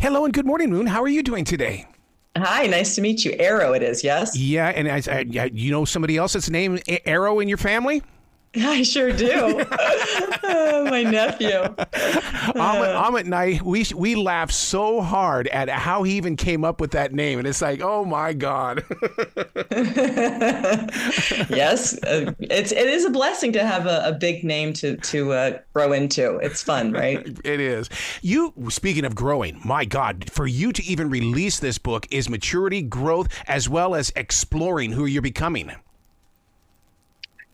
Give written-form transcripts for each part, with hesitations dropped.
Hello and good morning, Moon. How are you doing today? Hi, nice to meet you. Arrow it is, yes? Yeah, and you know somebody else that's named Arrow in your family? I sure do. My nephew. Amit and I, we laugh so hard at how he even came up with that name. And it's like, oh, my God. Yes, it is a blessing to have a big name to grow into. It's fun, right? It is. Speaking of growing, my God, for you to even release this book is maturity, growth, as well as exploring who you're becoming.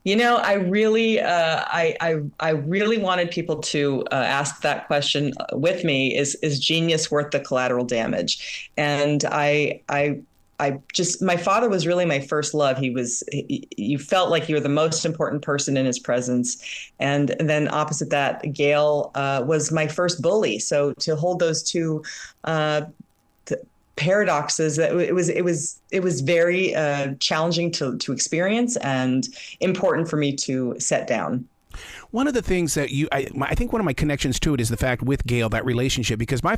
You know, I really wanted people to ask that question with me: Is genius worth the collateral damage? And my father was really my first love. You felt like you were the most important person in his presence. And then opposite that, Gail was my first bully. So to hold those two paradoxes, that it was very challenging to experience and important for me to set down. One of the things that I think one of my connections to it is the fact with Gail, that relationship, because my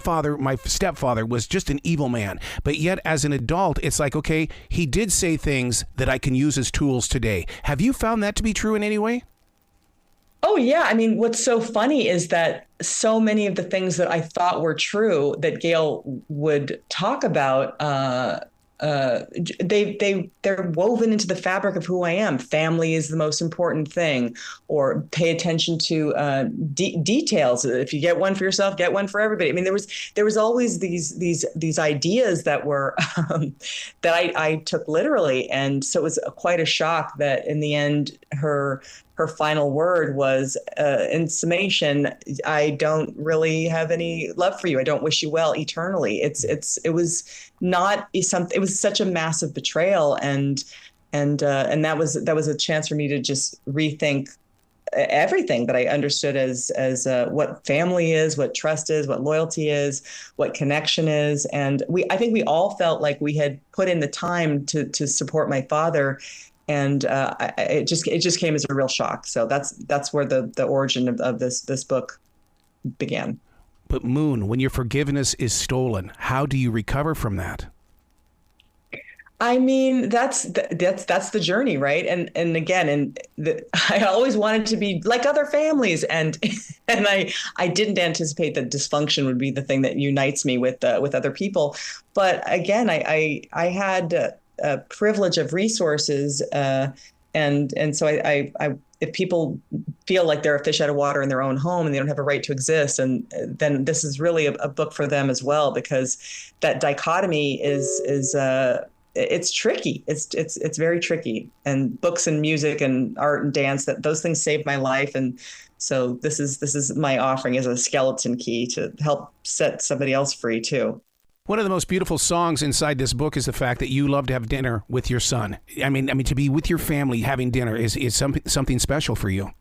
stepfather was just an evil man. But yet as an adult, it's like, okay, he did say things that I can use as tools today. Have you found that to be true in any way? Oh, yeah. I mean, what's so funny is that so many of the things that I thought were true that Gail would talk about, they're woven into the fabric of who I am. Family is the most important thing, or pay attention to details. If you get one for yourself, get one for everybody. I mean, there was always these ideas that were that I took literally, and so it was quite a shock that in the end her final word was, in summation, I don't really have any love for you. I don't wish you well eternally. It was such a massive betrayal, and that was a chance for me to just rethink everything that I understood as what family is, what trust is, what loyalty is, what connection is. And I think we all felt like we had put in the time to support my father. And it just came as a real shock. So that's where the origin of this book began. But Moon, when your forgiveness is stolen, how do you recover from that? I mean, that's the journey, right? And again, I always wanted to be like other families, and I didn't anticipate that dysfunction would be the thing that unites me with other people. But again, I had a privilege of resources, and so I if people feel like they're a fish out of water in their own home and they don't have a right to exist, and then this is really a book for them as well, because that dichotomy is it's tricky. It's very tricky. And books and music and art and dance, those things saved my life. And so this is my offering as a skeleton key to help set somebody else free too. One of the most beautiful songs inside this book is the fact that you love to have dinner with your son. I mean, to be with your family having dinner is something special for you.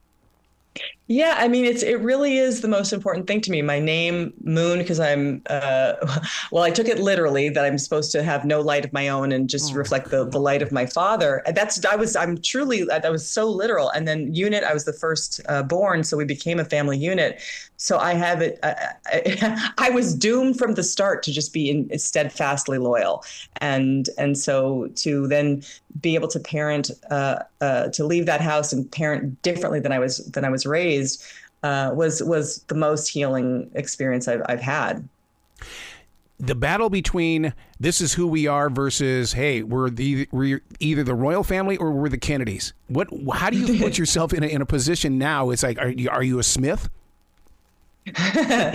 Yeah, I mean, it really is the most important thing to me. My name, Moon, because I'm, well, I took it literally that I'm supposed to have no light of my own and just reflect the light of my father. I was so literal. And then Unit, I was the first born, so we became a family unit. So I have it. I was doomed from the start to just be steadfastly loyal, and so to then be able to parent, to leave that house and parent differently than I was raised, was the most healing experience I've had. The battle between this is who we are versus, hey, we're either the royal family or we're the Kennedys. How do you put yourself in a position now? It's like, are you a Smith? I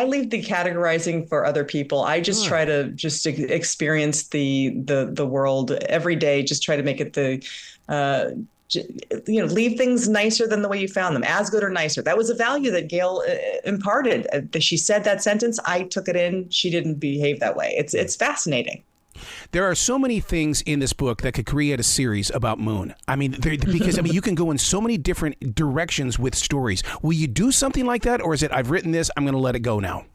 leave the categorizing for other people. I just try to just experience the world every day. Just try to make it leave things nicer than the way you found them, as good or nicer. That was a value that Gail imparted. She said that sentence. I took it in. She didn't behave that way. It's fascinating. There are so many things in this book that could create a series about Moon. I mean, because you can go in so many different directions with stories. Will you do something like that, or is it I've written this, I'm going to let it go now?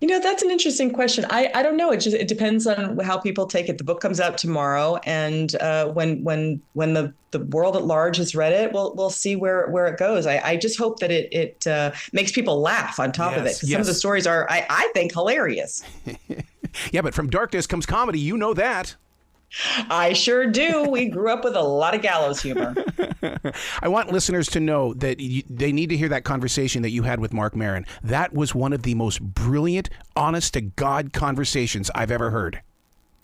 That's an interesting question. I don't know. It depends on how people take it. The book comes out tomorrow, and when the world at large has read it, we'll see where it goes. I just hope that it makes people laugh on top of it. Some of the stories are, I think, hilarious. Yeah, but from darkness comes comedy. You know that. I sure do. We grew up with a lot of gallows humor. I want listeners to know that they need to hear that conversation that you had with Marc Maron. That was one of the most brilliant, honest to God conversations I've ever heard.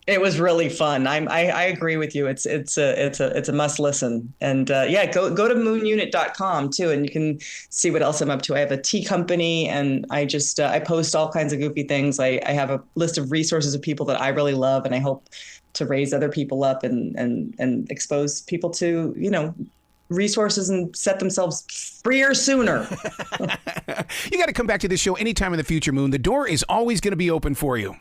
It was really fun. I agree with you. It's a must listen. And go to moonunit.com too, and you can see what else I'm up to. I have a tea company, and I post all kinds of goofy things. I have a list of resources of people that I really love, and I hope to raise other people up and expose people to, resources and set themselves freer sooner. You got to come back to this show anytime in the future, Moon. The door is always going to be open for you.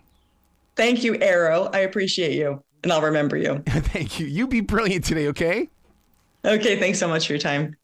Thank you, Arrow. I appreciate you, and I'll remember you. Thank you. You be brilliant today, okay? Okay, thanks so much for your time.